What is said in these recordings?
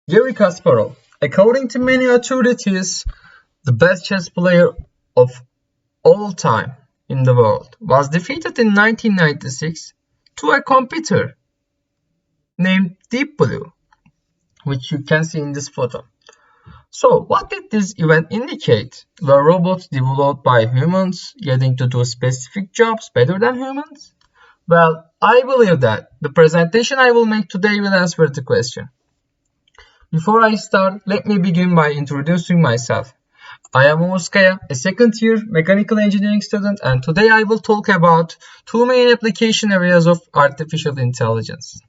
Garry Kasparov, according to many authorities, the best chess player of all time in the world, was defeated in 1996 to a computer named Deep Blue, which you can see in this photo. So, what did this event indicate? Were robots developed by humans getting to do specific jobs better than humans? Well, I believe that the presentation I will make today will answer the question. Before I start, let me begin by introducing myself. I am Oskaya, a second-year mechanical engineering student, and today I will talk about two main application areas of artificial intelligence.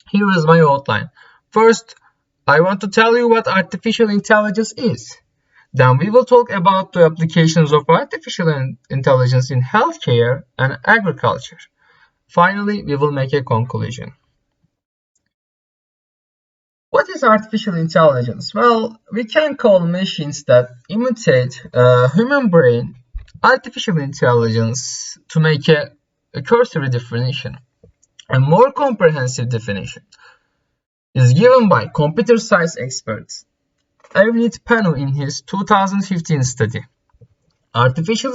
Here is my outline. First, I want to tell you what artificial intelligence is. Then we will talk about the applications of artificial intelligence in healthcare and agriculture. Finally, we will make a conclusion. What is artificial intelligence? Well, we can call machines that imitate a human brain artificial intelligence to make a cursory definition. A more comprehensive definition is given by computer science experts Avnit Panu in his 2015 study. Artificial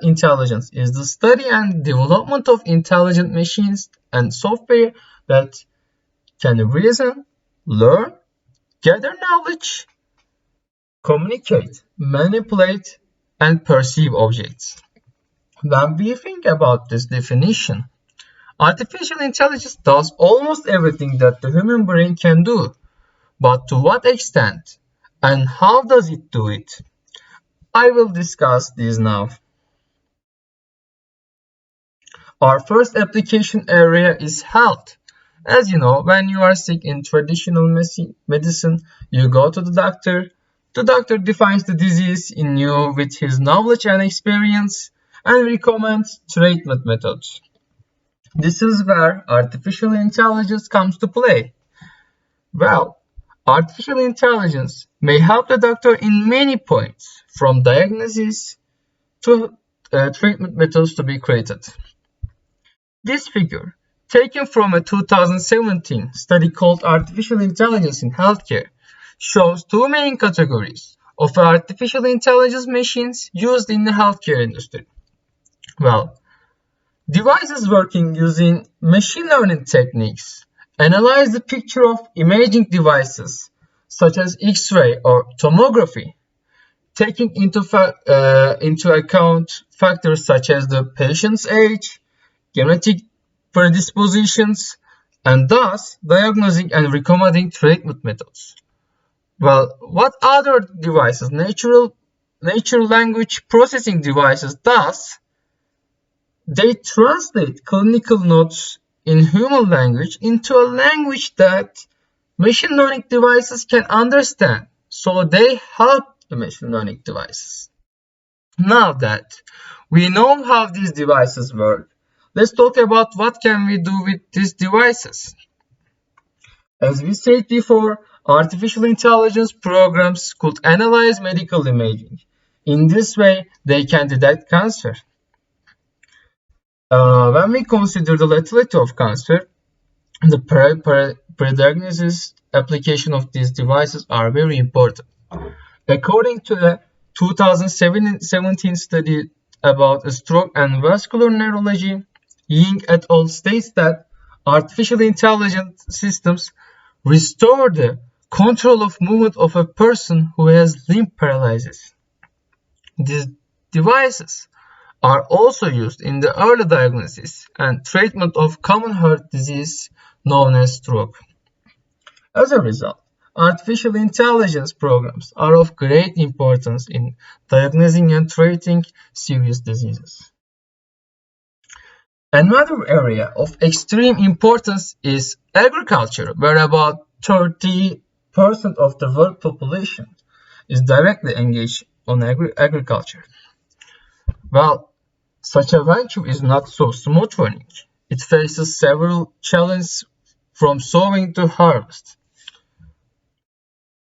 intelligence is the study and development of intelligent machines and software that can reason, learn, gather knowledge, communicate, manipulate, and perceive objects. When we think about this definition, artificial intelligence does almost everything that the human brain can do. But to what extent and how does it do it? I will discuss this now. Our first application area is health. As you know, when you are sick in traditional medicine, you go to the doctor. The doctor defines the disease in you with his knowledge and experience and recommends treatment methods. This is where artificial intelligence comes to play. Well, artificial intelligence may help the doctor in many points, from diagnosis to treatment methods to be created. This figure, taken from a 2017 study called Artificial Intelligence in Healthcare, shows two main categories of artificial intelligence machines used in the healthcare industry. Well, devices working using machine learning techniques analyze the picture of imaging devices such as X-ray or tomography, taking into account factors such as the patient's age, genetic predispositions, and thus diagnosing and recommending treatment methods. Well, what other devices, natural language processing devices, does? They translate clinical notes in human language into a language that machine learning devices can understand, so they help the machine learning devices. Now that we know how these devices work, let's talk about what can we do with these devices. As we said before, artificial intelligence programs could analyze medical imaging. In this way, they can detect cancer. When we consider the lethality of cancer, the pre-diagnosis application of these devices are very important. According to a 2017 study about stroke and vascular neurology, Ying et al. States that artificial intelligence systems restore the control of movement of a person who has limb paralysis. These devices are also used in the early diagnosis and treatment of common heart disease known as stroke. As a result, artificial intelligence programs are of great importance in diagnosing and treating serious diseases. Another area of extreme importance is agriculture, where about 30% of the world population is directly engaged on agriculture. Well, such a venture is not so smooth running. It faces several challenges from sowing to harvest.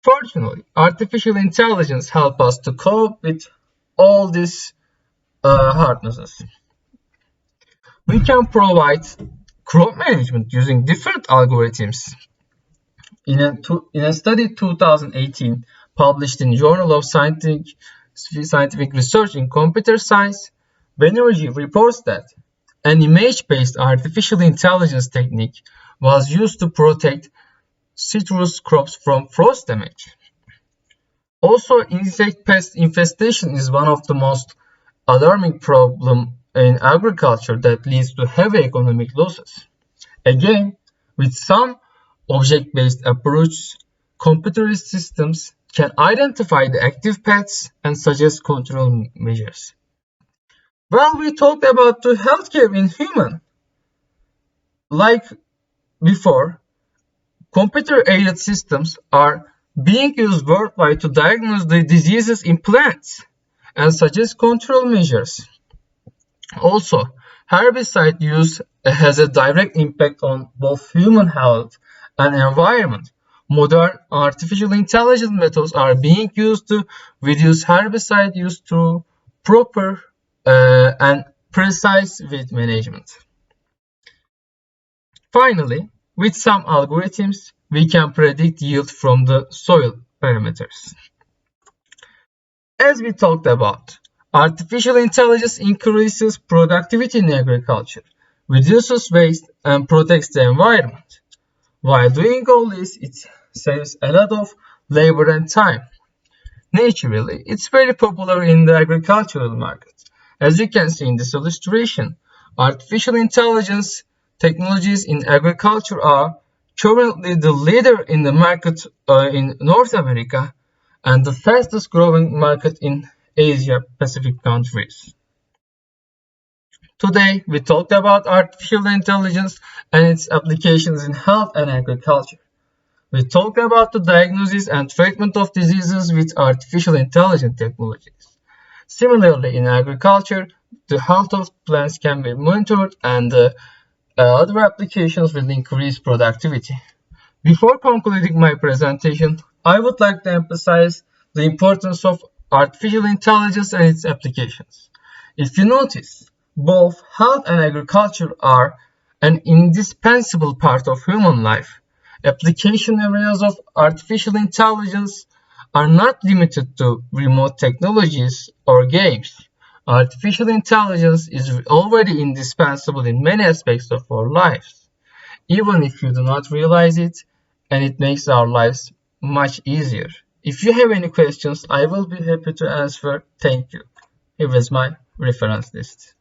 Fortunately, artificial intelligence helps us to cope with all these hardnesses. We can provide crop management using different algorithms. In a study 2018 published in Journal of Scientific Research in Computer Science, Banerjee reports that an image-based artificial intelligence technique was used to protect citrus crops from frost damage. Also, insect pest infestation is one of the most alarming problems in agriculture that leads to heavy economic losses. Again, with some object-based approaches, computer systems can identify the active pests and suggest control measures. Well, we talked about the healthcare in human. Like before, computer-aided systems are being used worldwide to diagnose the diseases in plants and suggest control measures. Also, herbicide use has a direct impact on both human health and environment. Modern artificial intelligence methods are being used to reduce herbicide use through proper and precise weed management. Finally, with some algorithms, we can predict yield from the soil parameters. As we talked about, artificial intelligence increases productivity in agriculture, reduces waste, and protects the environment. While doing all this, it saves a lot of labor and time. Naturally, it's very popular in the agricultural market. As you can see in this illustration, artificial intelligence technologies in agriculture are currently the leader in the market in North America and the fastest growing market in Asia Pacific countries. Today, we talked about artificial intelligence and its applications in health and agriculture. We talked about the diagnosis and treatment of diseases with artificial intelligence technologies. Similarly, in agriculture, the health of plants can be monitored and other applications will increase productivity. Before concluding my presentation, I would like to emphasize the importance of artificial intelligence and its applications. If you notice, both health and agriculture are an indispensable part of human life. Application areas of artificial intelligence are not limited to remote technologies or games. Artificial intelligence is already indispensable in many aspects of our lives, even if you do not realize it, and it makes our lives much easier. If you have any questions, I will be happy to answer. Thank you. Here is my reference list.